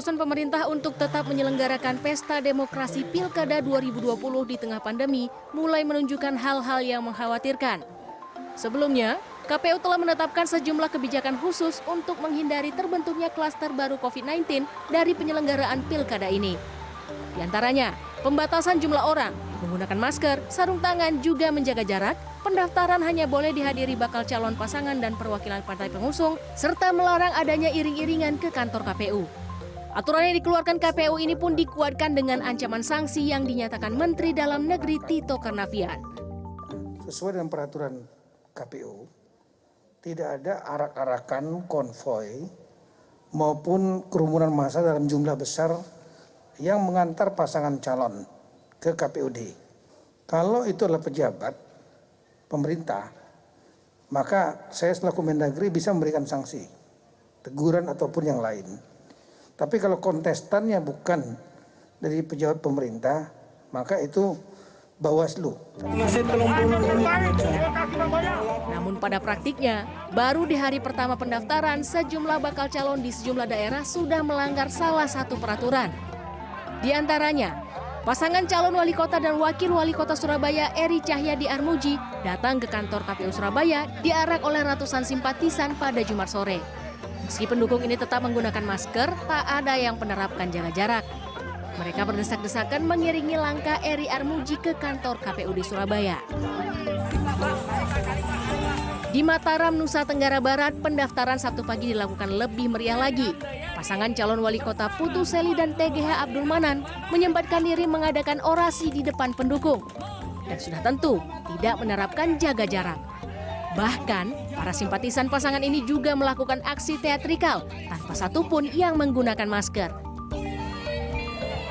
keputusan pemerintah untuk tetap menyelenggarakan pesta demokrasi Pilkada 2020 di tengah pandemi mulai menunjukkan hal-hal yang mengkhawatirkan. Sebelumnya, KPU telah menetapkan sejumlah kebijakan khusus untuk menghindari terbentuknya klaster baru COVID-19 dari penyelenggaraan Pilkada ini. Di antaranya, pembatasan jumlah orang, menggunakan masker, sarung tangan, juga menjaga jarak, pendaftaran hanya boleh dihadiri bakal calon pasangan dan perwakilan partai pengusung, serta melarang adanya iring-iringan ke kantor KPU. Aturan yang dikeluarkan KPU ini pun dikuatkan dengan ancaman sanksi yang dinyatakan Menteri Dalam Negeri Tito Karnavian. Sesuai dengan peraturan KPU, tidak ada arak-arakan konvoi maupun kerumunan massa dalam jumlah besar yang mengantar pasangan calon ke KPUD. Kalau itu adalah pejabat pemerintah, maka saya selaku Mendagri bisa memberikan sanksi, teguran ataupun yang lain. Tapi kalau kontestannya bukan dari pejabat pemerintah, maka itu Bawaslu. Namun pada praktiknya, baru di hari pertama pendaftaran, sejumlah bakal calon di sejumlah daerah sudah melanggar salah satu peraturan. Di antaranya, pasangan calon wali kota dan wakil wali kota Surabaya Eri Cahyadi Armuji datang ke kantor KPU Surabaya diarak oleh ratusan simpatisan pada Jumat sore. Meski pendukung ini tetap menggunakan masker, tak ada yang menerapkan jaga jarak. Mereka berdesak-desakan mengiringi langkah Eri Armuji ke kantor KPU di Surabaya. Di Mataram, Nusa Tenggara Barat, pendaftaran Sabtu pagi dilakukan lebih meriah lagi. Pasangan calon wali kota Putu Seli dan TGH Abdul Manan menyempatkan diri mengadakan orasi di depan pendukung. Dan sudah tentu tidak menerapkan jaga jarak. Bahkan, para simpatisan pasangan ini juga melakukan aksi teatrikal tanpa satupun yang menggunakan masker.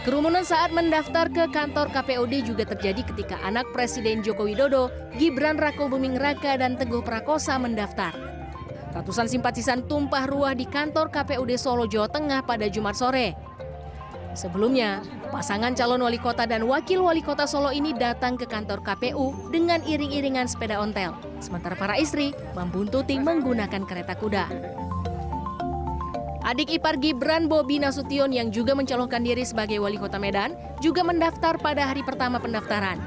Kerumunan saat mendaftar ke kantor KPUD juga terjadi ketika anak Presiden Joko Widodo, Gibran Rakabuming Raka dan Teguh Prakosa mendaftar. Ratusan simpatisan tumpah ruah di kantor KPUD Solo, Jawa Tengah pada Jumat sore. Sebelumnya, pasangan calon wali kota dan wakil wali kota Solo ini datang ke kantor KPU dengan iring-iringan sepeda ontel. Sementara para istri membuntuti menggunakan kereta kuda. Adik ipar Gibran, Bobi Nasution, yang juga mencalonkan diri sebagai wali kota Medan, juga mendaftar pada hari pertama pendaftaran.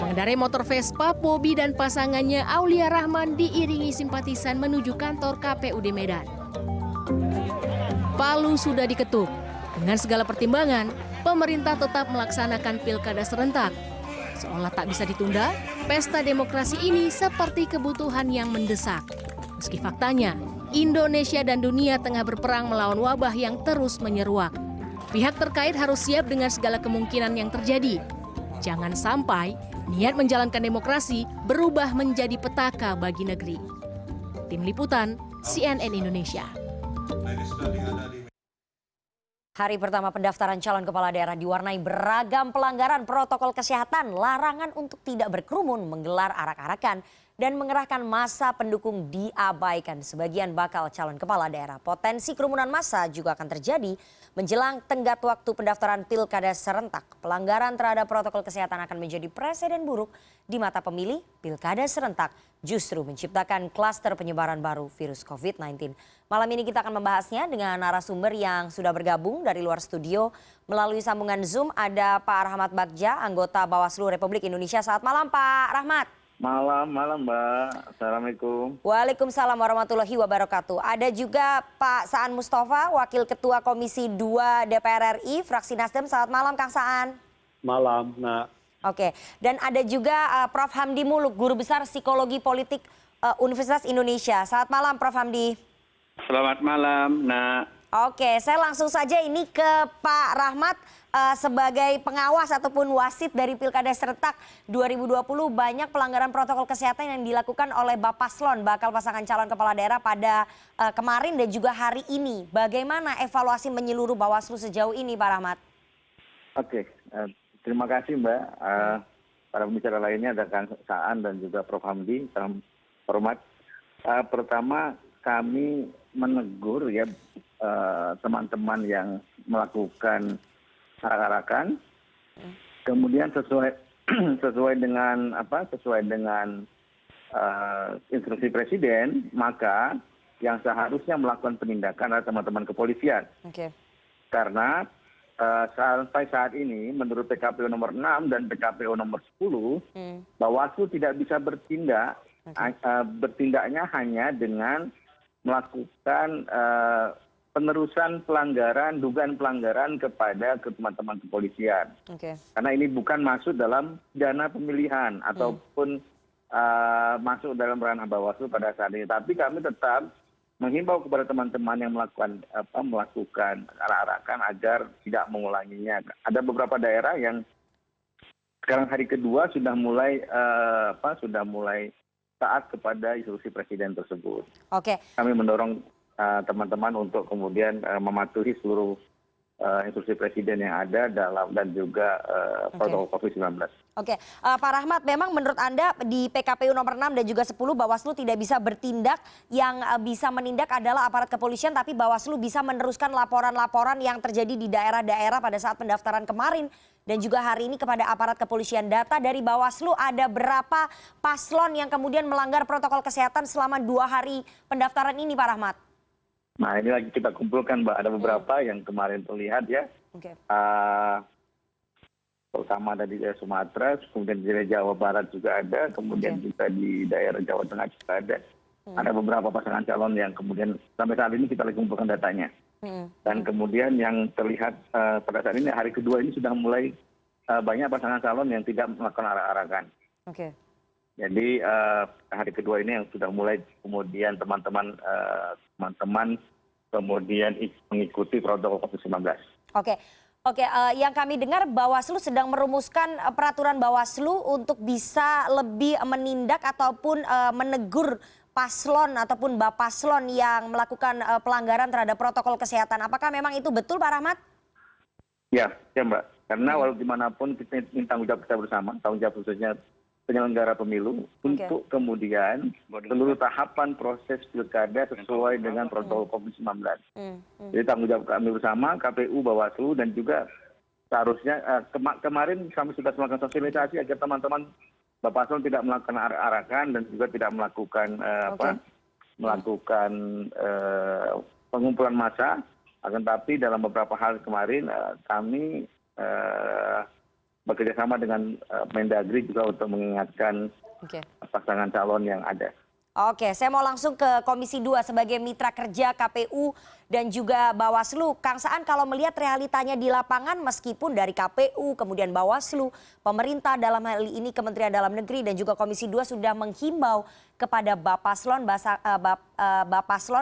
Mengendarai motor Vespa, Bobi dan pasangannya Aulia Rahman diiringi simpatisan menuju kantor KPUD Medan. Palu sudah diketuk. Dengan segala pertimbangan, pemerintah tetap melaksanakan pilkada serentak. Seolah tak bisa ditunda, pesta demokrasi ini seperti kebutuhan yang mendesak. Meski faktanya, Indonesia dan dunia tengah berperang melawan wabah yang terus menyeruak. Pihak terkait harus siap dengan segala kemungkinan yang terjadi. Jangan sampai niat menjalankan demokrasi berubah menjadi petaka bagi negeri. Tim Liputan, CNN Indonesia. Hari pertama pendaftaran calon kepala daerah diwarnai beragam pelanggaran protokol kesehatan, larangan untuk tidak berkerumun, menggelar arak-arakan, dan mengerahkan massa pendukung diabaikan sebagian bakal calon kepala daerah. Potensi kerumunan massa juga akan terjadi menjelang tenggat waktu pendaftaran pilkada serentak. Pelanggaran terhadap protokol kesehatan akan menjadi presiden buruk di mata pemilih. Pilkada serentak justru menciptakan klaster penyebaran baru virus COVID-19. Malam ini kita akan membahasnya dengan narasumber yang sudah bergabung dari luar studio. Melalui sambungan Zoom ada Pak Rahmat Bagja, anggota Bawaslu Republik Indonesia. Selamat malam Pak Rahmat. Malam Mbak. Assalamualaikum. Waalaikumsalam warahmatullahi wabarakatuh. Ada juga Pak Saan Mustafa, Wakil Ketua Komisi 2 DPR RI, fraksi Nasdem. Selamat malam Kang Saan. Malam, Nak. Oke, dan ada juga Prof. Hamdi Muluk, Guru Besar Psikologi Politik Universitas Indonesia. Selamat malam Prof. Hamdi. Selamat malam, Nak. Oke, saya langsung saja ini ke Pak Rahmat. Sebagai pengawas ataupun wasit dari Pilkada Serentak 2020, banyak pelanggaran protokol kesehatan yang dilakukan oleh Bapaslon, bakal pasangan calon kepala daerah pada kemarin dan juga hari ini. Bagaimana evaluasi menyeluruh Bawaslu sejauh ini, Pak Rahmat? Oke, terima kasih Mbak. Para pembicara lainnya ada Kang Saan dan juga Prof. Hamdi. Salam hormat. Pertama, kami menegur ya teman-teman yang melakukan arak-arakan, kemudian sesuai dengan instruksi presiden, maka yang seharusnya melakukan penindakan adalah teman-teman kepolisian. Oke. Karena sampai saat ini menurut PKPU nomor 6 dan PKPU nomor 10, Bawaslu tidak bisa bertindak, bertindaknya hanya dengan melakukan penerusan pelanggaran, dugaan pelanggaran kepada teman-teman kepolisian. Karena ini bukan masuk dalam dana pemilihan ataupun masuk dalam ranah Bawaslu pada saat ini. Tapi kami tetap menghimbau kepada teman-teman yang melakukan arak-arakan agar tidak mengulanginya. Ada beberapa daerah yang sekarang hari kedua sudah mulai taat kepada instruksi presiden tersebut. Kami mendorong teman-teman untuk kemudian mematuhi seluruh instruksi presiden yang ada dan juga protokol COVID-19. Pak Rahmat, memang menurut Anda di PKPU nomor 6 dan juga 10 Bawaslu tidak bisa bertindak, yang bisa menindak adalah aparat kepolisian, tapi Bawaslu bisa meneruskan laporan-laporan yang terjadi di daerah-daerah pada saat pendaftaran kemarin dan juga hari ini kepada aparat kepolisian. Data dari Bawaslu, ada berapa paslon yang kemudian melanggar protokol kesehatan selama 2 hari pendaftaran ini, Pak Rahmat? Nah, ini lagi kita kumpulkan, Mbak. Ada beberapa yang kemarin terlihat ya. Terutama ada di Sumatera, kemudian di Jawa Barat juga ada, kemudian juga di daerah Jawa Tengah juga ada. Ada beberapa pasangan calon yang kemudian sampai saat ini kita lagi kumpulkan datanya. Dan kemudian yang terlihat pada saat ini hari kedua ini sudah mulai banyak pasangan calon yang tidak melakukan arak-arakan. Jadi hari kedua ini yang sudah mulai kemudian teman-teman kemudian mengikuti protokol COVID-19. Yang kami dengar Bawaslu sedang merumuskan peraturan Bawaslu untuk bisa lebih menindak ataupun menegur paslon ataupun bapaslon yang melakukan pelanggaran terhadap protokol kesehatan. Apakah memang itu betul, Pak Rahmat? Ya Mbak. Karena walau dimanapun kita minta tanggung jawab kita bersama, tanggung jawab khususnya penyelenggara pemilu untuk kemudian seluruh tahapan proses pilkada sesuai dengan protokol COVID-19. Jadi tanggung jawab kami bersama, KPU, Bawaslu, dan juga seharusnya kemarin kami sudah melakukan sosialisasi agar teman-teman Bapaslon tidak melakukan arak-arakan dan juga tidak melakukan pengumpulan massa. Akan tapi dalam beberapa hal kemarin kami bekerjasama dengan Mendagri juga untuk mengingatkan pasangan calon yang ada. Saya mau langsung ke Komisi 2 sebagai mitra kerja KPU dan juga Bawaslu. Kang Saan, kalau melihat realitanya di lapangan meskipun dari KPU, kemudian Bawaslu, pemerintah dalam hal ini Kementerian Dalam Negeri dan juga Komisi 2 sudah menghimbau kepada bapaslon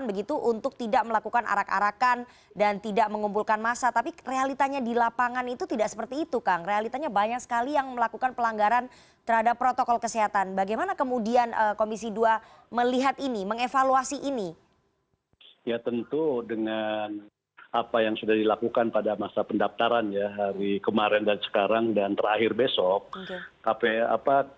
begitu untuk tidak melakukan arak-arakan dan tidak mengumpulkan massa. Tapi realitanya di lapangan itu tidak seperti itu, Kang. Realitanya banyak sekali yang melakukan pelanggaran terhadap protokol kesehatan. Bagaimana kemudian Komisi 2 melihat ini, mengevaluasi ini? Ya tentu dengan apa yang sudah dilakukan pada masa pendaftaran ya hari kemarin dan sekarang dan terakhir besok,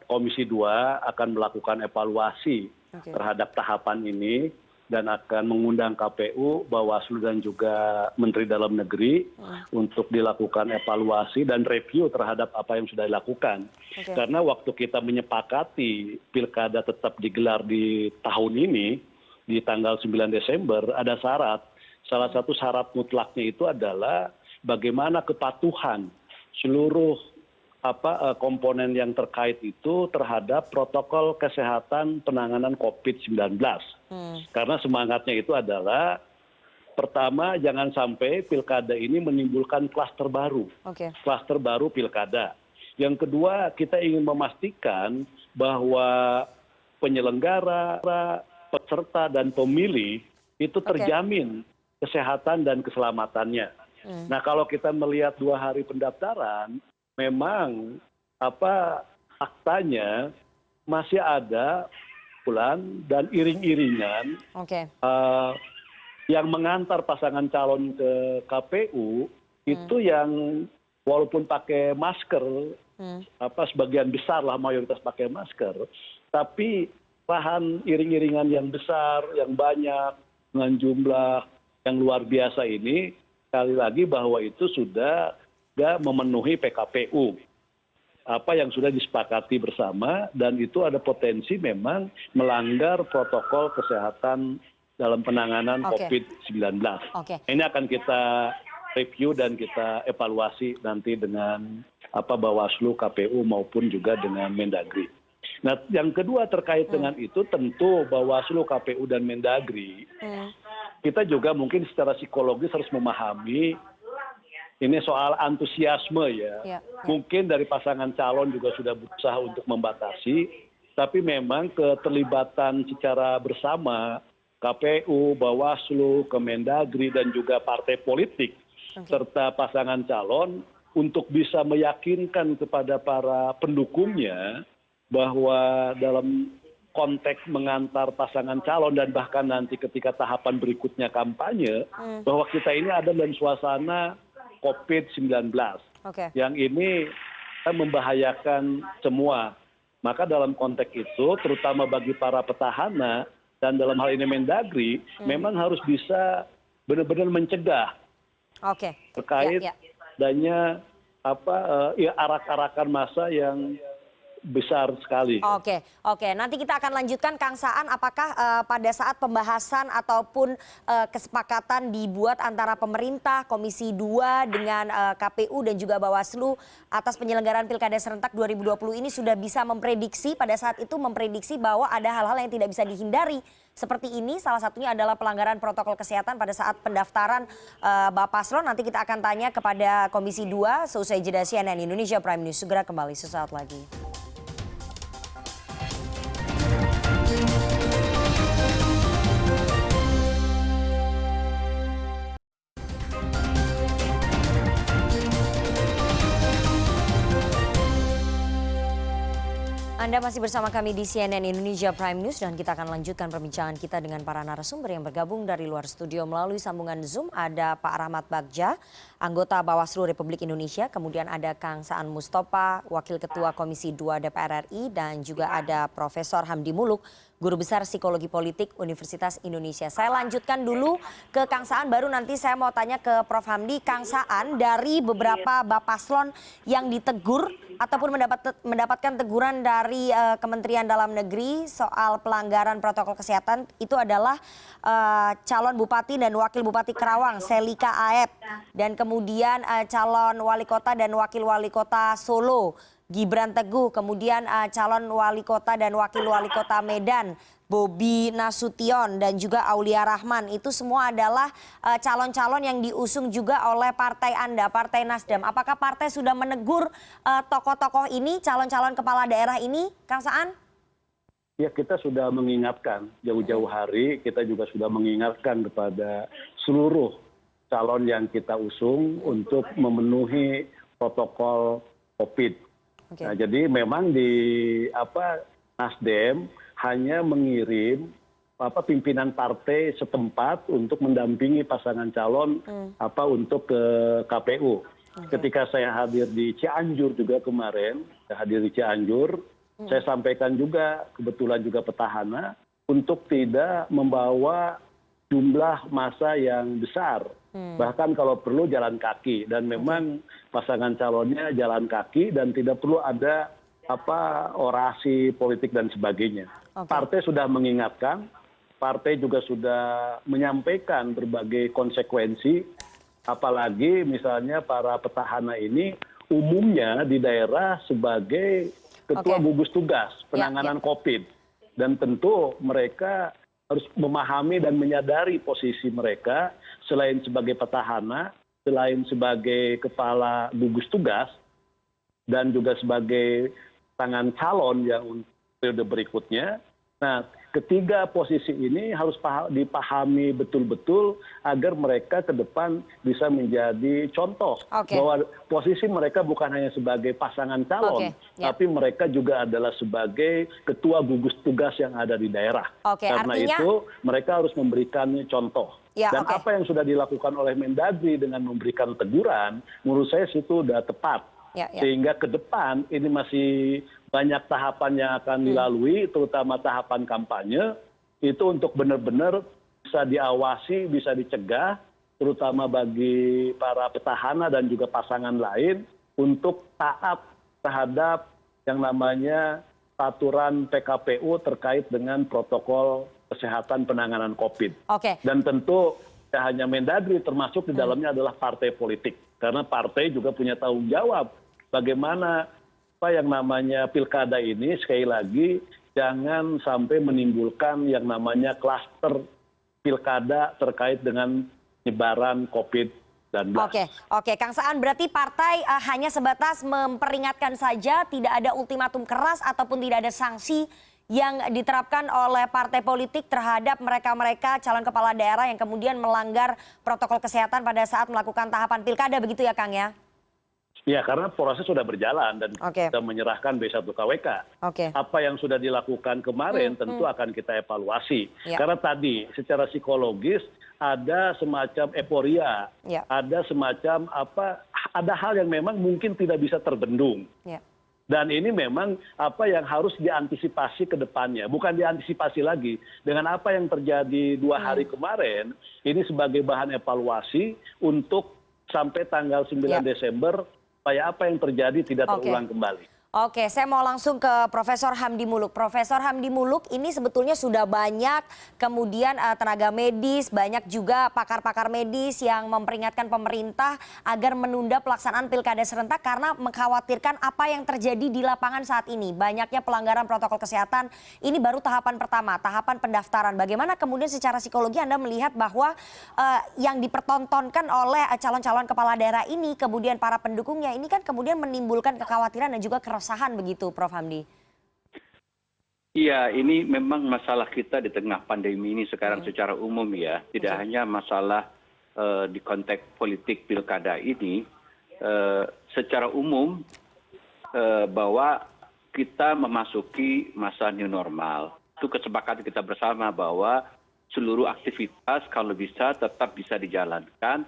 Komisi 2 akan melakukan evaluasi terhadap tahapan ini dan akan mengundang KPU, Bawaslu dan juga Menteri Dalam Negeri untuk dilakukan evaluasi dan review terhadap apa yang sudah dilakukan. Karena waktu kita menyepakati pilkada tetap digelar di tahun ini, di tanggal 9 Desember, ada syarat. Salah satu syarat mutlaknya itu adalah bagaimana kepatuhan seluruh komponen yang terkait itu terhadap protokol kesehatan penanganan COVID-19. Karena semangatnya itu adalah pertama jangan sampai pilkada ini menimbulkan klaster baru. Klaster baru pilkada. Yang kedua kita ingin memastikan bahwa penyelenggara, peserta dan pemilih itu terjamin kesehatan dan keselamatannya. Nah kalau kita melihat 2 hari pendaftaran, memang faktanya masih ada bulan dan iring-iringan yang mengantar pasangan calon ke KPU itu yang walaupun pakai masker, sebagian besar lah mayoritas pakai masker, tapi bahan iring-iringan yang besar, yang banyak, dengan jumlah yang luar biasa ini, sekali lagi bahwa itu sudah tidak memenuhi PKPU. Apa yang sudah disepakati bersama dan itu ada potensi memang melanggar protokol kesehatan dalam penanganan COVID-19. Ini akan kita review dan kita evaluasi nanti dengan Bawaslu, KPU maupun juga dengan Mendagri. Nah, yang kedua terkait dengan itu tentu Bawaslu, KPU dan Mendagri, kita juga mungkin secara psikologis harus memahami ini soal antusiasme ya. Mungkin dari pasangan calon juga sudah berusaha untuk membatasi, tapi memang keterlibatan secara bersama KPU, Bawaslu, Kemendagri dan juga partai politik serta pasangan calon untuk bisa meyakinkan kepada para pendukungnya bahwa dalam konteks mengantar pasangan calon dan bahkan nanti ketika tahapan berikutnya kampanye, bahwa kita ini ada dalam suasana COVID-19. Yang ini membahayakan semua. Maka dalam konteks itu, terutama bagi para petahana dan dalam hal ini Mendagri, memang harus bisa benar-benar mencegah terkait adanya arak-arakan massa yang besar sekali. Oke. Nanti kita akan lanjutkan Kang Saan, apakah pada saat pembahasan ataupun kesepakatan dibuat antara pemerintah, Komisi 2 dengan KPU dan juga Bawaslu atas penyelenggaraan Pilkada Serentak 2020 ini sudah bisa memprediksi pada saat itu bahwa ada hal-hal yang tidak bisa dihindari seperti ini, salah satunya adalah pelanggaran protokol kesehatan pada saat pendaftaran Bapak Paslon. Nanti kita akan tanya kepada Komisi 2 seusai jeda. CNN Indonesia Prime News segera kembali sesaat lagi. Anda masih bersama kami di CNN Indonesia Prime News dan kita akan lanjutkan perbincangan kita dengan para narasumber yang bergabung dari luar studio melalui sambungan Zoom. Ada Pak Rahmat Bagja, anggota Bawaslu Republik Indonesia, kemudian ada Kang Saan Mustafa, Wakil Ketua Komisi 2 DPR RI, dan juga ada Profesor Hamdi Muluk, Guru Besar Psikologi Politik Universitas Indonesia. Saya lanjutkan dulu ke Kang Saan, baru nanti saya mau tanya ke Prof. Hamdi. Kang Saan, dari beberapa Bapaslon yang ditegur ataupun mendapatkan teguran dari Kementerian Dalam Negeri soal pelanggaran protokol kesehatan itu adalah calon Bupati dan Wakil Bupati Karawang, Selika Aep, dan kemudian calon Wali Kota dan Wakil Wali Kota Solo, Gibran Teguh, kemudian calon wali kota dan wakil wali kota Medan, Bobi Nasution, dan juga Aulia Rahman. Itu semua adalah calon-calon yang diusung juga oleh partai Anda, Partai Nasdem. Apakah partai sudah menegur tokoh-tokoh ini, calon-calon kepala daerah ini, Kang Saan? Ya, kita sudah mengingatkan jauh-jauh hari, kita juga sudah mengingatkan kepada seluruh calon yang kita usung untuk memenuhi protokol COVID. Nah, jadi memang di Nasdem hanya mengirim pimpinan partai setempat untuk mendampingi pasangan calon untuk ke KPU. Ketika saya hadir di Cianjur juga kemarin, saya sampaikan juga kebetulan juga petahana untuk tidak membawa jumlah massa yang besar. Bahkan kalau perlu jalan kaki, dan memang pasangan calonnya jalan kaki dan tidak perlu ada orasi politik dan sebagainya. Partai sudah mengingatkan, partai juga sudah menyampaikan berbagai konsekuensi, apalagi misalnya para petahana ini umumnya di daerah sebagai ketua gugus tugas penanganan COVID, dan tentu mereka harus memahami dan menyadari posisi mereka selain sebagai petahana, selain sebagai kepala gugus tugas, dan juga sebagai tangan calon yang periode berikutnya. Nah, ketiga posisi ini harus dipahami betul-betul agar mereka ke depan bisa menjadi contoh bahwa posisi mereka bukan hanya sebagai pasangan calon, tapi mereka juga adalah sebagai ketua gugus tugas yang ada di daerah. Karena itu mereka harus memberikan contoh. Dan apa yang sudah dilakukan oleh Mendagri dengan memberikan teguran, menurut saya itu sudah tepat. Sehingga ke depan ini masih banyak tahapan yang akan dilalui, terutama tahapan kampanye, itu untuk benar-benar bisa diawasi, bisa dicegah, terutama bagi para petahana dan juga pasangan lain, untuk taat terhadap yang namanya peraturan PKPU terkait dengan protokol kesehatan penanganan COVID. Dan tentu ya hanya Mendagri, termasuk di dalamnya adalah partai politik. Karena partai juga punya tanggung jawab bagaimana apa yang namanya pilkada ini, sekali lagi jangan sampai menimbulkan yang namanya klaster pilkada terkait dengan penyebaran COVID-19. Oke, Kang Saan, berarti partai hanya sebatas memperingatkan saja, tidak ada ultimatum keras ataupun tidak ada sanksi yang diterapkan oleh partai politik terhadap mereka-mereka calon kepala daerah yang kemudian melanggar protokol kesehatan pada saat melakukan tahapan pilkada, begitu ya Kang ya? Ya, karena proses sudah berjalan dan kita menyerahkan B1 KWK. Apa yang sudah dilakukan kemarin tentu akan kita evaluasi. Karena tadi secara psikologis ada semacam euforia, ada semacam ada hal yang memang mungkin tidak bisa terbendung. Dan ini memang apa yang harus diantisipasi ke depannya. Bukan diantisipasi lagi. Dengan apa yang terjadi 2 hari kemarin, ini sebagai bahan evaluasi untuk sampai tanggal 9 Desember, supaya apa yang terjadi tidak terulang kembali. Oke, saya mau langsung ke Profesor Hamdi Muluk. Profesor Hamdi Muluk, ini sebetulnya sudah banyak kemudian tenaga medis, banyak juga pakar-pakar medis yang memperingatkan pemerintah agar menunda pelaksanaan pilkada serentak karena mengkhawatirkan apa yang terjadi di lapangan saat ini. Banyaknya pelanggaran protokol kesehatan, ini baru tahapan pertama, tahapan pendaftaran. Bagaimana kemudian secara psikologi Anda melihat bahwa yang dipertontonkan oleh calon-calon kepala daerah ini, kemudian para pendukungnya ini kan kemudian menimbulkan kekhawatiran dan juga keresahan begitu, Prof. Hamdi? Iya, ini memang masalah kita di tengah pandemi ini sekarang secara umum ya. Tidak hanya masalah di konteks politik pilkada ini, secara umum bahwa kita memasuki masa new normal. Itu kesepakatan kita bersama bahwa seluruh aktivitas kalau bisa tetap bisa dijalankan,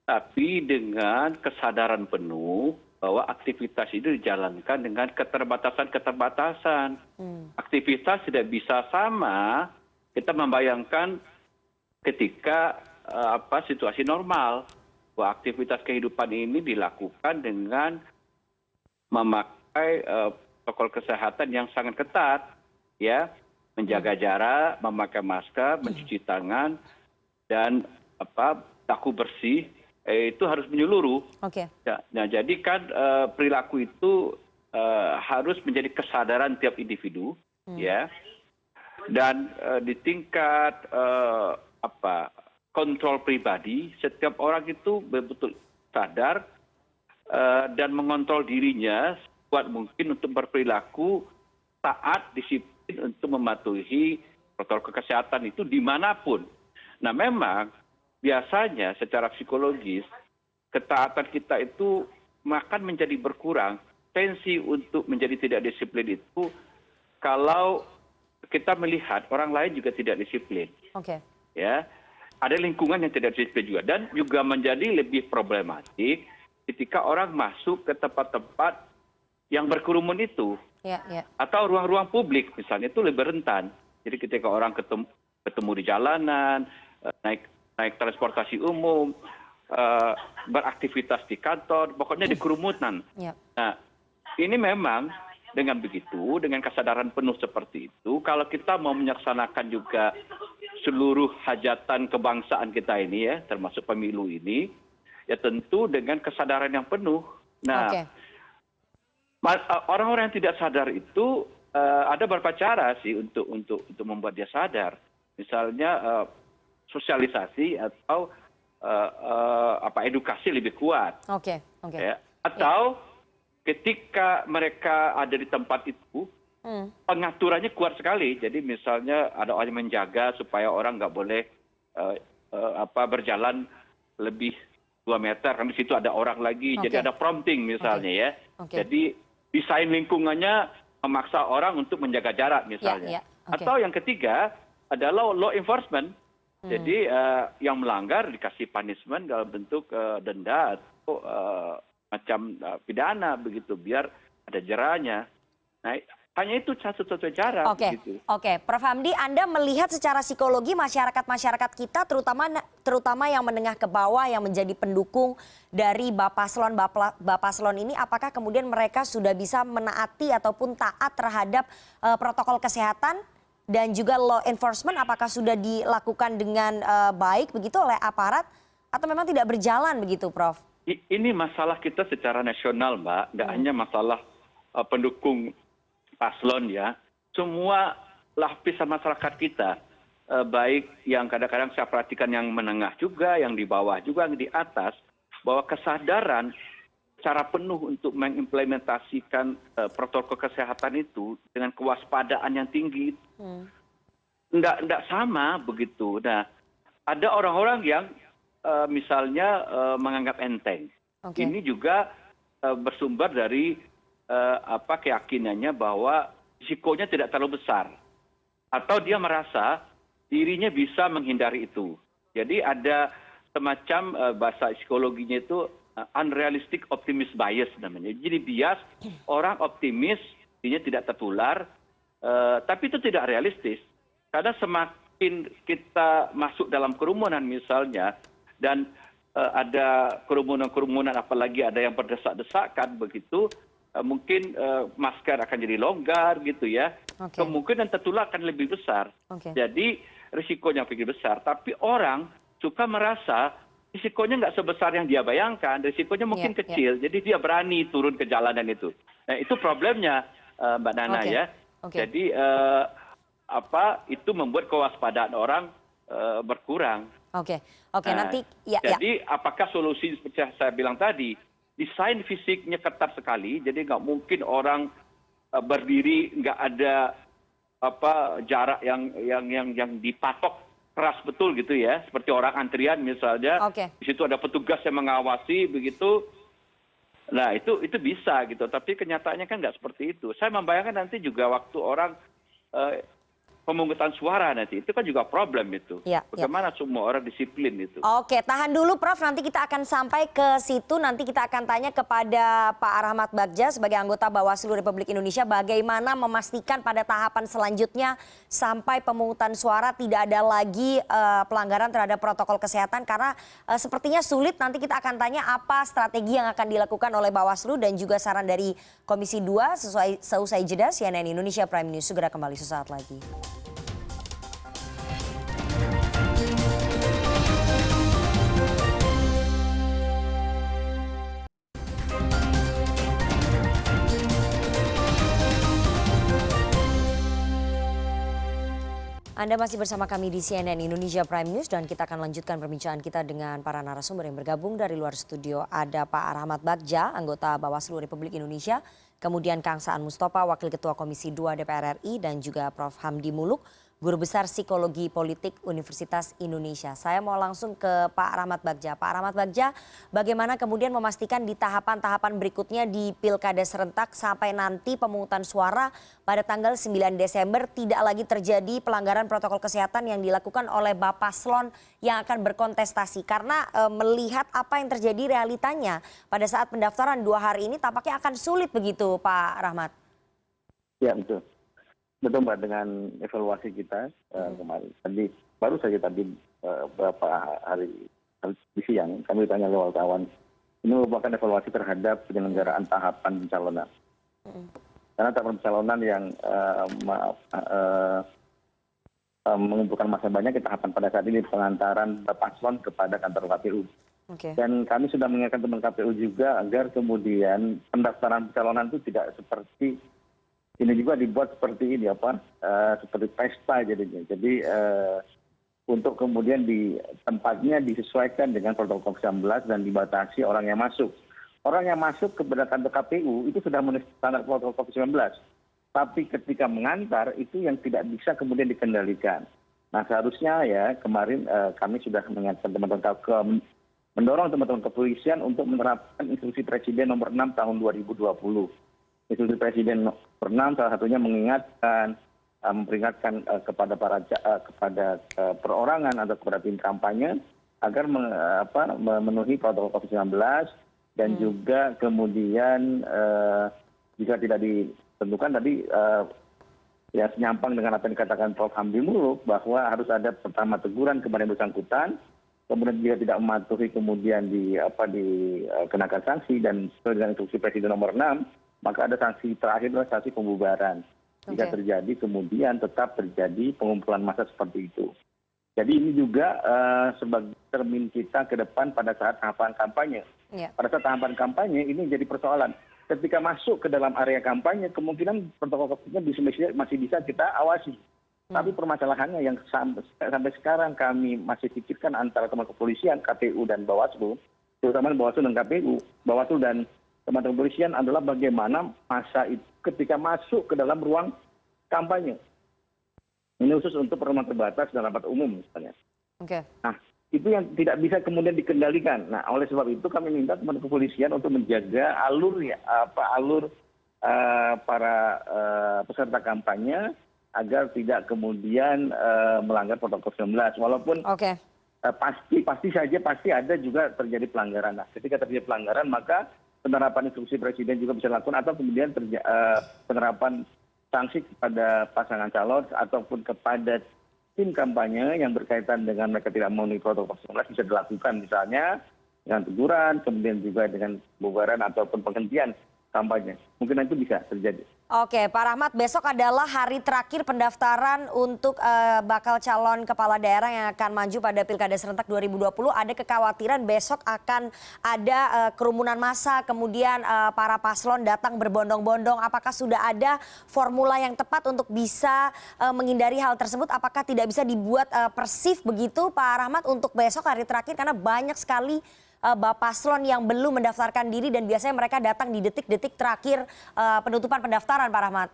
tapi dengan kesadaran penuh bahwa aktivitas itu dijalankan dengan keterbatasan-keterbatasan. Aktivitas tidak bisa sama, kita membayangkan ketika situasi normal, bahwa aktivitas kehidupan ini dilakukan dengan memakai protokol kesehatan yang sangat ketat, ya, menjaga jarak, memakai masker, mencuci tangan, dan baku bersih. Itu harus menyeluruh. Nah, jadi kan perilaku itu harus menjadi kesadaran tiap individu, ya. Dan di tingkat kontrol pribadi, setiap orang itu betul-betul sadar dan mengontrol dirinya sekuat mungkin untuk berperilaku taat, disiplin untuk mematuhi protokol kesehatan itu dimanapun. Nah, memang biasanya secara psikologis ketaatan kita itu akan menjadi berkurang. Tensi untuk menjadi tidak disiplin itu kalau kita melihat orang lain juga tidak disiplin. Ya, ada lingkungan yang tidak disiplin juga, dan juga menjadi lebih problematik ketika orang masuk ke tempat-tempat yang berkerumun itu, atau ruang-ruang publik misalnya, itu lebih rentan. Jadi ketika orang ketemu di jalanan, naik transportasi umum, beraktivitas di kantor, pokoknya di kerumunan. Nah, ini memang dengan begitu, dengan kesadaran penuh seperti itu, kalau kita mau menyaksanakan juga seluruh hajatan kebangsaan kita ini ya, termasuk pemilu ini, ya tentu dengan kesadaran yang penuh. Nah, orang-orang yang tidak sadar itu ada beberapa cara sih untuk membuat dia sadar. Misalnya sosialisasi atau edukasi lebih kuat. Ya. Atau ketika mereka ada di tempat itu, pengaturannya kuat sekali. Jadi misalnya ada orang yang menjaga supaya orang nggak boleh berjalan lebih 2 meter, kan di situ ada orang lagi. Jadi ada prompting misalnya ya. Jadi desain lingkungannya memaksa orang untuk menjaga jarak misalnya. Atau yang ketiga adalah law enforcement. Jadi yang melanggar dikasih punishment dalam bentuk denda atau macam pidana begitu, biar ada jerahnya. Nah, hanya itu satu-satu cara. Prof. Hamdi, Anda melihat secara psikologi masyarakat kita, terutama yang menengah ke bawah yang menjadi pendukung dari Bapaslon ini, apakah kemudian mereka sudah bisa menaati ataupun taat terhadap protokol kesehatan dan juga law enforcement apakah sudah dilakukan dengan baik begitu oleh aparat atau memang tidak berjalan begitu, Prof? Ini masalah kita secara nasional, Mbak, nggak hanya masalah pendukung paslon ya, semua lapisan masyarakat kita, baik yang kadang-kadang saya perhatikan yang menengah juga, yang di bawah juga, yang di atas, bahwa kesadaran cara penuh untuk mengimplementasikan protokol kesehatan itu dengan kewaspadaan yang tinggi, nggak sama begitu. Nah, ada orang-orang yang misalnya menganggap enteng. Ini juga bersumber dari keyakinannya bahwa risikonya tidak terlalu besar, atau dia merasa dirinya bisa menghindari itu. Jadi ada semacam bahasa psikologinya itu unrealistic optimist bias namanya. Jadi bias orang optimis dirinya tidak tertular, tapi itu tidak realistis. Karena semakin kita masuk dalam kerumunan misalnya, dan ada kerumunan-kerumunan apalagi ada yang berdesak-desakan begitu, mungkin masker akan jadi longgar gitu ya. Kemungkinan tertular akan lebih besar. Jadi risikonya lebih besar. Tapi orang suka merasa risikonya nggak sebesar yang dia bayangkan. Risikonya mungkin kecil. Jadi dia berani turun ke jalanan itu. Nah itu problemnya Mbak Nana ya. Jadi itu membuat kewaspadaan orang berkurang. Nanti jadi apakah solusi seperti yang saya bilang tadi, desain fisiknya ketat sekali, jadi nggak mungkin orang berdiri nggak ada jarak yang dipatok keras betul gitu ya, seperti orang antrian misalnya, di situ ada petugas yang mengawasi begitu. Nah itu bisa gitu, tapi kenyataannya kan nggak seperti itu. Saya membayangkan nanti juga waktu orang pemungutan suara nanti, itu kan juga problem itu. Bagaimana semua orang disiplin itu. Tahan dulu Prof, nanti kita akan sampai ke situ. Nanti kita akan tanya kepada Pak Rahmat Bagja sebagai anggota Bawaslu Republik Indonesia bagaimana memastikan pada tahapan selanjutnya sampai pemungutan suara tidak ada lagi pelanggaran terhadap protokol kesehatan, karena sepertinya sulit. Nanti kita akan tanya apa strategi yang akan dilakukan oleh Bawaslu dan juga saran dari Komisi 2 seusai jeda. CNN Indonesia Prime News segera kembali sesaat lagi. Anda masih bersama kami di CNN Indonesia Prime News dan kita akan lanjutkan perbincangan kita dengan para narasumber yang bergabung dari luar studio. Ada Pak Rahmat Bagja, anggota Bawaslu Republik Indonesia, kemudian Kang Saan Mustafa, Wakil Ketua Komisi 2 DPR RI, dan juga Prof. Hamdi Muluk, Guru Besar Psikologi Politik Universitas Indonesia. Saya mau langsung ke Pak Rahmat Bagja. Pak Rahmat Bagja, bagaimana kemudian memastikan di tahapan-tahapan berikutnya di Pilkada serentak sampai nanti pemungutan suara pada tanggal 9 Desember tidak lagi terjadi pelanggaran protokol kesehatan yang dilakukan oleh Bapaslon yang akan berkontestasi. Karena melihat apa yang terjadi realitanya pada saat pendaftaran 2 hari ini tampaknya akan sulit begitu Pak Rahmat. Ya betul. Betul Mbak, dengan evaluasi kita kemarin. Baru saja tadi beberapa hari di siang kami ditanya oleh wartawan. Ini merupakan evaluasi terhadap penyelenggaraan tahapan pencalonan. Karena tahapan pencalonan yang mengumpulkan massa banyak, tahapan pada saat ini pengantaran paslon kepada kantor KPU. Dan kami sudah mengingatkan teman KPU juga agar kemudian pendaftaran pencalonan itu tidak seperti ini, juga dibuat seperti ini seperti pesta jadinya. Jadi untuk kemudian di tempatnya disesuaikan dengan protokol COVID-19 dan dibatasi orang yang masuk. Orang yang masuk kepada kantor KPU itu sudah memenuhi standar protokol COVID-19. Tapi ketika mengantar itu yang tidak bisa kemudian dikendalikan. Nah seharusnya ya kemarin kami sudah mengingatkan teman-teman mendorong teman-teman kepolisian untuk menerapkan instruksi Presiden nomor 6 tahun 2020. Instruksi Presiden nomor 6 salah satunya mengingatkan, memperingatkan kepada perorangan atau kepada tim kampanye agar memenuhi protokol COVID-19 dan juga kemudian jika tidak ditentukan tadi ya senyampang dengan apa yang dikatakan Prof. Hamdi Muluk bahwa harus ada pertama teguran kepada yang bersangkutan, kemudian jika tidak mematuhi kemudian dikenakan sanksi, dan sesuai dengan instruksi Presiden nomor 6 maka ada sanksi terakhir adalah sanksi pembubaran. jika terjadi kemudian tetap terjadi pengumpulan massa seperti itu. Jadi ini juga sebagai cermin kita ke depan pada saat tahapan kampanye. Pada saat tahapan kampanye ini jadi persoalan. Ketika masuk ke dalam area kampanye, kemungkinan protokol COVID-nya masih bisa kita awasi. Tapi permasalahannya yang sampai sekarang kami masih pikirkan antara teman kepolisian, KPU dan Bawaslu, terutama Bawaslu dan KPU, Bawaslu dan teman-teman kepolisian adalah bagaimana massa itu ketika masuk ke dalam ruang kampanye. Ini khusus untuk pertemuan terbatas dan rapat umum misalnya. Nah, itu yang tidak bisa kemudian dikendalikan. Nah, oleh sebab itu kami minta teman kepolisian untuk menjaga alur para peserta kampanye agar tidak kemudian melanggar protokol 19. Walaupun pasti ada juga terjadi pelanggaran. Nah, ketika terjadi pelanggaran maka penerapan instruksi presiden juga bisa dilakukan atau kemudian penerapan sanksi kepada pasangan calon ataupun kepada tim kampanye yang berkaitan dengan mereka tidak memenuhi protokol 19 bisa dilakukan misalnya dengan teguran, kemudian juga dengan pembubaran ataupun penghentian kampanye. Mungkin itu bisa terjadi. Oke, Pak Rahmat, besok adalah hari terakhir pendaftaran untuk bakal calon kepala daerah yang akan maju pada Pilkada Serentak 2020. Ada kekhawatiran besok akan ada kerumunan massa, kemudian para paslon datang berbondong-bondong. Apakah sudah ada formula yang tepat untuk bisa menghindari hal tersebut? Apakah tidak bisa dibuat persif begitu, Pak Rahmat, untuk besok hari terakhir? Karena banyak sekali paslon yang belum mendaftarkan diri dan biasanya mereka datang di detik-detik terakhir penutupan pendaftaran, Pak Rahmat.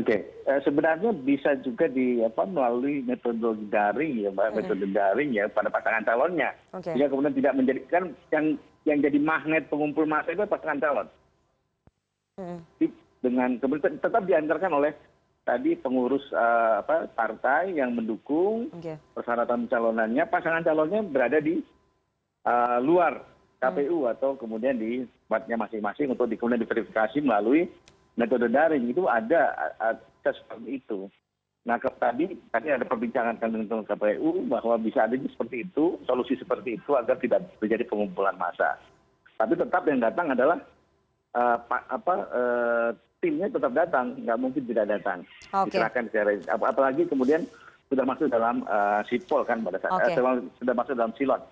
Oke, sebenarnya bisa juga melalui metode daring ya, metode daring ya pada pasangan calonnya. Sehingga kemudian tidak menjadikan yang jadi magnet pengumpul massa itu pasangan calon. Dengan kemudian tetap diantarkan oleh tadi pengurus partai yang mendukung persyaratan calonannya, pasangan calonnya berada di luar KPU atau kemudian di tempatnya masing-masing untuk kemudian diverifikasi melalui metode daring. Itu ada seperti itu. Nah, tadi ada perbincangan dengan KPU bahwa bisa ada seperti itu, solusi seperti itu agar tidak terjadi pengumpulan massa. Tapi tetap yang datang adalah timnya tetap datang, nggak mungkin tidak datang. Diserahkan secara apalagi kemudian sudah masuk dalam sipol kan pada saat sudah masuk dalam silot.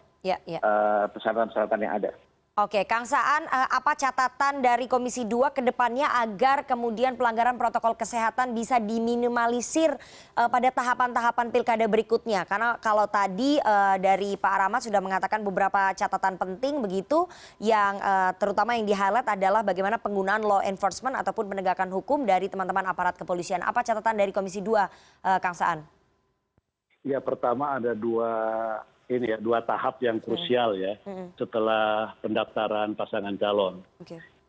Persyaratan-persyaratan yang ada. Oke, Kang Saan, apa catatan dari Komisi 2 ke depannya agar kemudian pelanggaran protokol kesehatan bisa diminimalisir pada tahapan-tahapan pilkada berikutnya? Karena kalau tadi dari Pak Rahmat sudah mengatakan beberapa catatan penting begitu, yang terutama yang di-highlight adalah bagaimana penggunaan law enforcement ataupun penegakan hukum dari teman-teman aparat kepolisian. Apa catatan dari Komisi 2, Kang Saan? Ya, pertama ada dua tahap yang krusial ya setelah pendaftaran pasangan calon,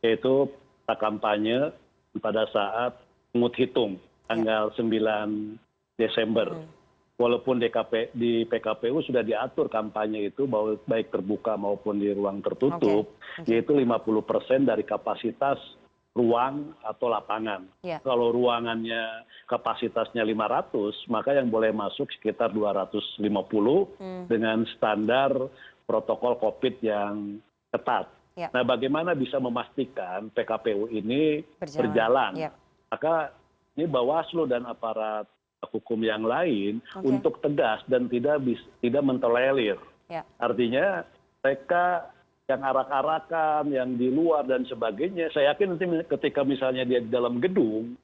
yaitu kampanye pada saat pungut hitung tanggal 9 Desember. Walaupun di PKPU sudah diatur kampanye itu baik terbuka maupun di ruang tertutup, yaitu 50% dari kapasitas ruang atau lapangan. Kalau ruangannya kapasitasnya 500, maka yang boleh masuk sekitar 250 dengan standar protokol COVID yang ketat. Nah, bagaimana bisa memastikan PKPU ini berjalan? Maka ini Bawaslu dan aparat hukum yang lain untuk tegas dan tidak mentolerir. Artinya mereka yang arak-arakan, yang di luar dan sebagainya, saya yakin nanti ketika misalnya dia di dalam gedung,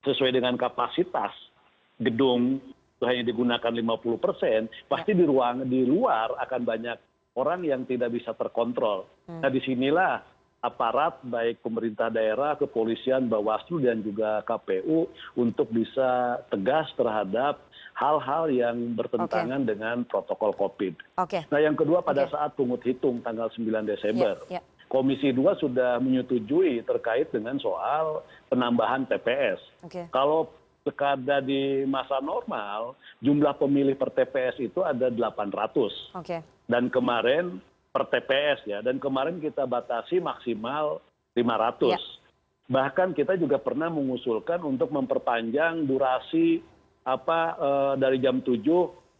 sesuai dengan kapasitas gedung itu hanya digunakan 50%, pasti di luar akan banyak orang yang tidak bisa terkontrol. Nah, disinilah aparat baik pemerintah daerah, kepolisian, Bawaslu dan juga KPU untuk bisa tegas terhadap hal-hal yang bertentangan dengan protokol COVID. Nah, yang kedua pada saat pungut hitung tanggal 9 Desember, Komisi 2 sudah menyetujui terkait dengan soal penambahan TPS. Kalau sekada di masa normal, jumlah pemilih per TPS itu ada 800. Dan kemarin per TPS ya, dan kemarin kita batasi maksimal 500. Bahkan kita juga pernah mengusulkan untuk memperpanjang durasi dari jam 7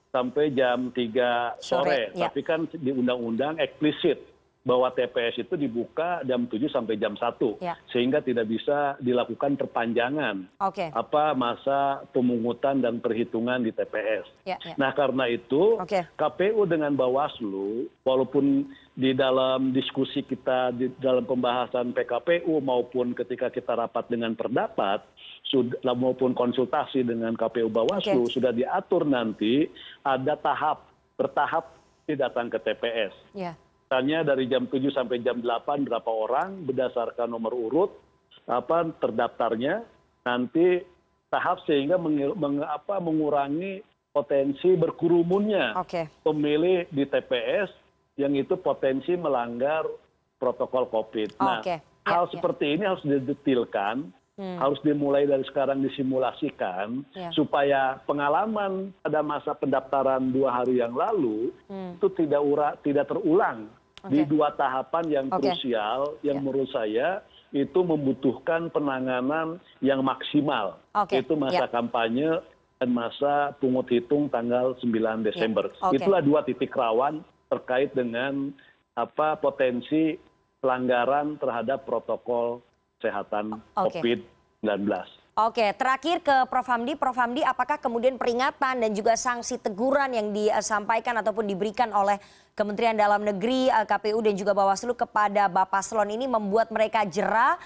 sampai jam 3 sore. Tapi kan di undang-undang eksplisit bahwa TPS itu dibuka jam 7 sampai jam 1, Ya. sehingga tidak bisa dilakukan perpanjangan Oke. masa pemungutan dan perhitungan di TPS. Ya, ya. Nah, karena itu Oke. KPU dengan Bawaslu, walaupun di dalam diskusi kita di dalam pembahasan PKPU maupun ketika kita rapat dengan pendapat maupun konsultasi dengan KPU Bawaslu, sudah diatur nanti ada bertahap datang ke TPS. Ya. Misalnya dari jam 7 sampai jam 8 berapa orang berdasarkan nomor urut terdaftarnya, nanti tahap sehingga mengurangi potensi berkerumunnya Oke. pemilih di TPS yang itu potensi melanggar protokol COVID. Nah, Oke. hal Ya, seperti ini harus didetilkan, harus dimulai dari sekarang disimulasikan, Ya. supaya pengalaman pada masa pendaftaran 2 hari yang lalu itu tidak terulang di 2 tahapan yang krusial yang menurut saya itu membutuhkan penanganan yang maksimal, yaitu masa kampanye dan masa pungut hitung tanggal 9 Desember. Itulah 2 titik rawan terkait dengan potensi pelanggaran terhadap protokol kesehatan COVID-19. Oke, terakhir ke Prof. Hamdi. Prof. Hamdi, apakah kemudian peringatan dan juga sanksi teguran yang disampaikan ataupun diberikan oleh Kementerian Dalam Negeri, KPU dan juga Bawaslu kepada Bapaslon ini membuat mereka jera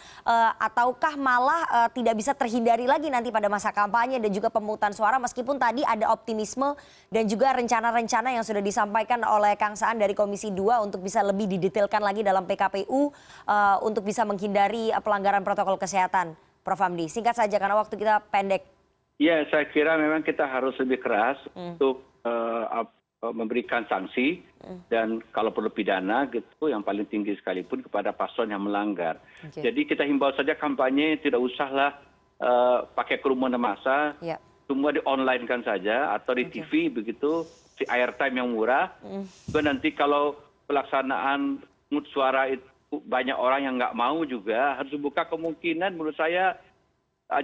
ataukah malah tidak bisa terhindari lagi nanti pada masa kampanye dan juga pemungutan suara, meskipun tadi ada optimisme dan juga rencana-rencana yang sudah disampaikan oleh Kang Saan dari Komisi 2 untuk bisa lebih didetailkan lagi dalam PKPU untuk bisa menghindari pelanggaran protokol kesehatan. Prof. Hamdi, singkat saja karena waktu kita pendek. Ya, saya kira memang kita harus lebih keras untuk memberikan sanksi dan kalau perlu pidana gitu yang paling tinggi sekalipun kepada paslon yang melanggar. Jadi kita himbau saja kampanye tidak usahlah pakai kerumunan massa, semua di online kan saja atau di TV begitu, si airtime yang murah. Nanti kalau pelaksanaan pungut suara itu banyak orang yang nggak mau juga harus dibuka kemungkinan menurut saya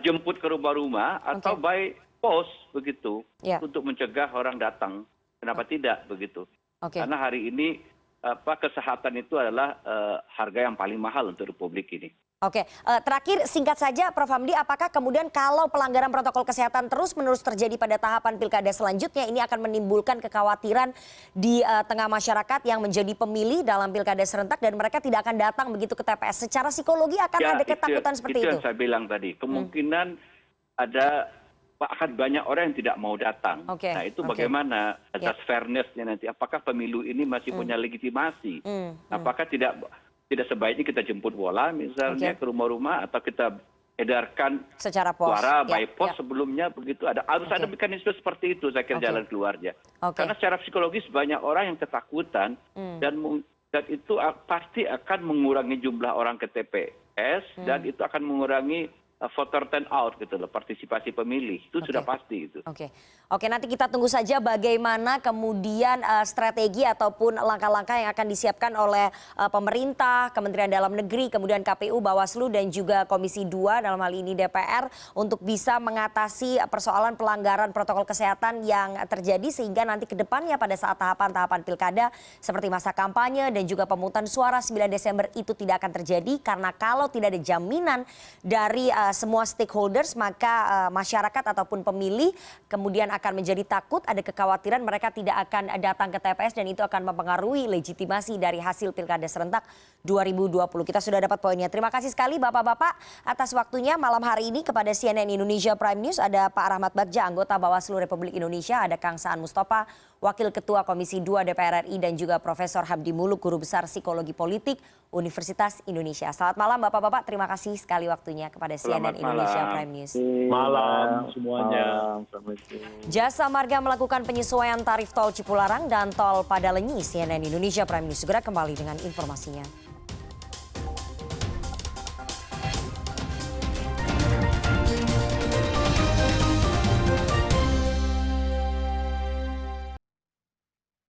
jemput ke rumah-rumah atau by post begitu untuk mencegah orang datang. Kenapa tidak begitu? Karena hari ini kesehatan itu adalah harga yang paling mahal untuk Republik ini. Oke, terakhir singkat saja Prof. Hamdi, apakah kemudian kalau pelanggaran protokol kesehatan terus-menerus terjadi pada tahapan pilkada selanjutnya ini akan menimbulkan kekhawatiran di tengah masyarakat yang menjadi pemilih dalam pilkada serentak dan mereka tidak akan datang begitu ke TPS? Secara psikologi akan ada ketakutan seperti itu? Itu yang saya bilang tadi, kemungkinan akan banyak orang yang tidak mau datang. Nah itu bagaimana atas fairness-nya nanti, apakah pemilu ini masih punya legitimasi? Apakah tidak sebaiknya kita jemput bola misalnya ke rumah-rumah atau kita edarkan secara pos, suara by pos sebelumnya begitu, harus ada mekanisme seperti itu saya kira jalan keluarnya. Karena secara psikologis banyak orang yang ketakutan dan itu pasti akan mengurangi jumlah orang ke TPS dan itu akan mengurangi voter turnout gitu loh, partisipasi pemilih itu sudah pasti itu. Oke, nanti kita tunggu saja bagaimana kemudian strategi ataupun langkah-langkah yang akan disiapkan oleh pemerintah, Kementerian Dalam Negeri, kemudian KPU, Bawaslu dan juga Komisi 2 dalam hal ini DPR untuk bisa mengatasi persoalan pelanggaran protokol kesehatan yang terjadi sehingga nanti ke depannya pada saat tahapan-tahapan pilkada seperti masa kampanye dan juga pemungutan suara 9 Desember itu tidak akan terjadi karena kalau tidak ada jaminan dari semua stakeholders maka masyarakat ataupun pemilih kemudian akan menjadi takut, ada kekhawatiran mereka tidak akan datang ke TPS dan itu akan mempengaruhi legitimasi dari hasil pilkada serentak 2020. Kita sudah dapat poinnya. Terima kasih sekali Bapak-Bapak atas waktunya malam hari ini kepada CNN Indonesia Prime News. Ada Pak Rahmat Bagja, anggota Bawaslu Republik Indonesia, ada Kang Saan Mustafa, Wakil Ketua Komisi 2 DPR RI dan juga Profesor Hamdi Muluk, Guru Besar Psikologi Politik Universitas Indonesia. Selamat malam Bapak-Bapak, terima kasih sekali waktunya kepada CNN Indonesia Prime News. Malam semuanya. Jasa Marga melakukan penyesuaian tarif tol Cipularang dan tol Padalenyi. CNN Indonesia Prime News segera kembali dengan informasinya.